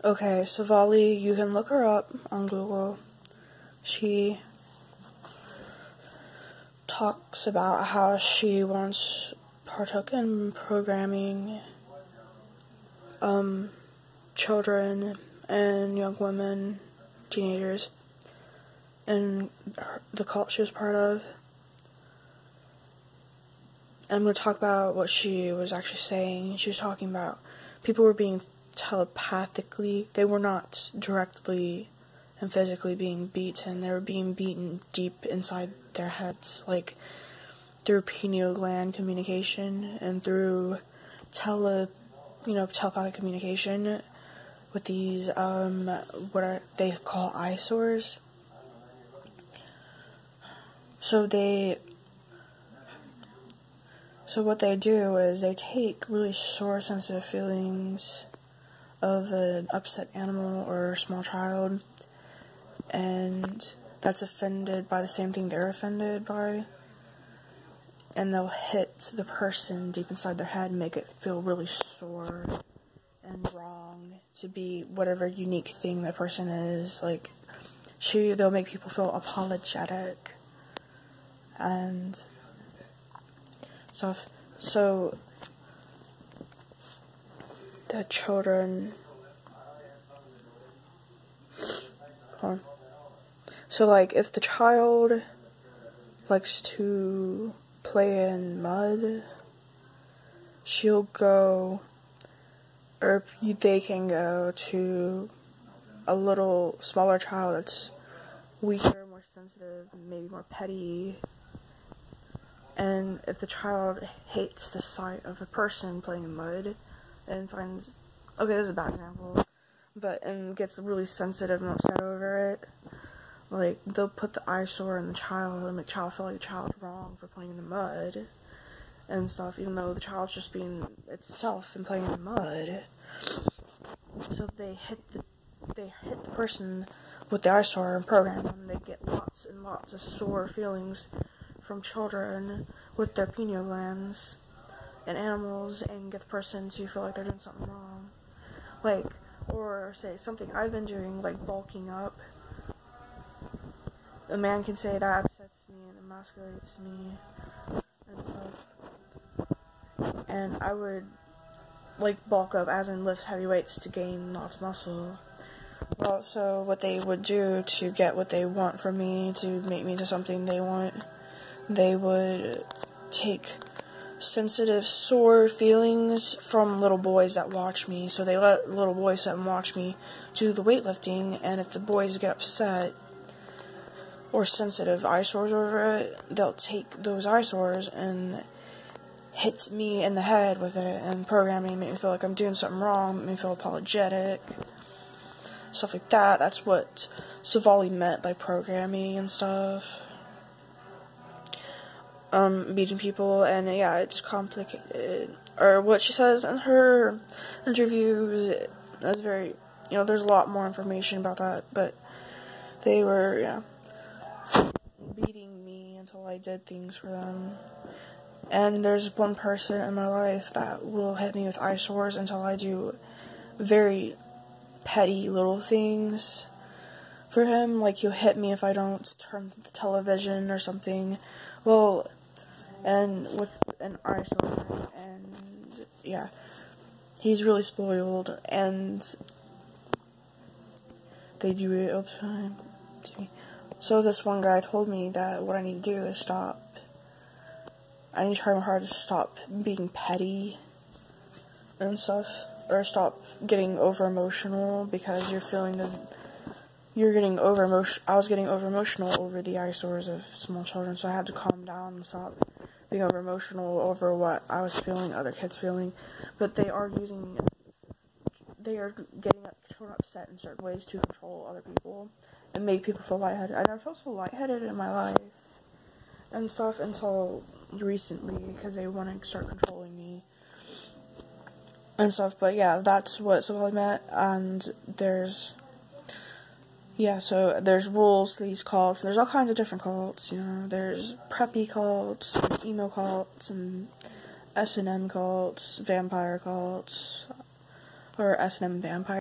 Okay, so Vali, you can look her up on Google. She talks about how she once partook in programming children and young women, teenagers, in the cult she was part of. And I'm going to talk about what she was actually saying. She was talking about people were being telepathically, they were not directly and physically being beaten, they were being beaten deep inside their heads, like through pineal gland communication and through telepathic communication with these, they call eyesores. So what they do is they take really sore, sensitive feelings of an upset animal or small child, and that's offended by the same thing they're offended by, and they'll hit the person deep inside their head and make it feel really sore and wrong to be whatever unique thing that person is. Like, they'll make people feel apologetic and stuff. So the children, so like if the child likes to play in mud, she'll go, or they can go to a little smaller child that's weaker, more sensitive, maybe more petty. And if the child hates the sight of a person playing in mud and finds, okay, this is a bad example, and gets really sensitive and upset over it, like, they'll put the eyesore in the child and make the child feel like the child's wrong for playing in the mud and stuff, even though the child's just being itself and playing in the mud. So they hit the person with the eyesore and program them. They get lots and lots of sore feelings from children with their pineal glands and animals, and get the person to feel like they're doing something wrong. Like, or say something I've been doing, like bulking up. A man can say that upsets me and emasculates me and stuff. And I would, like, bulk up, as in lift heavy weights to gain lots of muscle. Well, so what they would do to get what they want from me, to make me into something they want, they would take sensitive, sore feelings from little boys that watch me. So they let little boys sit and watch me do the weightlifting, and if the boys get upset or sensitive eyesores over it, they'll take those eyesores and hit me in the head with it and program me, make me feel like I'm doing something wrong, make me feel apologetic, stuff like that. That's what Savali meant by programming and stuff. Beating people, and yeah, it's complicated. Or what she says in her interviews is very, there's a lot more information about that, but they were, beating me until I did things for them. And there's one person in my life that will hit me with eyesores until I do very petty little things for him. Like, he'll hit me if I don't turn the television or something. Well, and with an eyesore, and yeah, he's really spoiled, and they do it all the time to me. So this one guy told me that what I need to do is I need to try my hard to stop being petty and stuff, or stop getting over emotional, because I was getting over emotional over the eyesores of small children, so I had to calm down and stop being over emotional over what I was feeling, other kids feeling. But they are getting children upset in certain ways to control other people and make people feel lightheaded. I never felt so lightheaded in my life and stuff until recently, because they want to start controlling me and stuff. But yeah, that's what Savali meant. And there's rules to these cults. There's all kinds of different cults, There's preppy cults, and emo cults, and S&M cults, vampire cults, or S&M vampire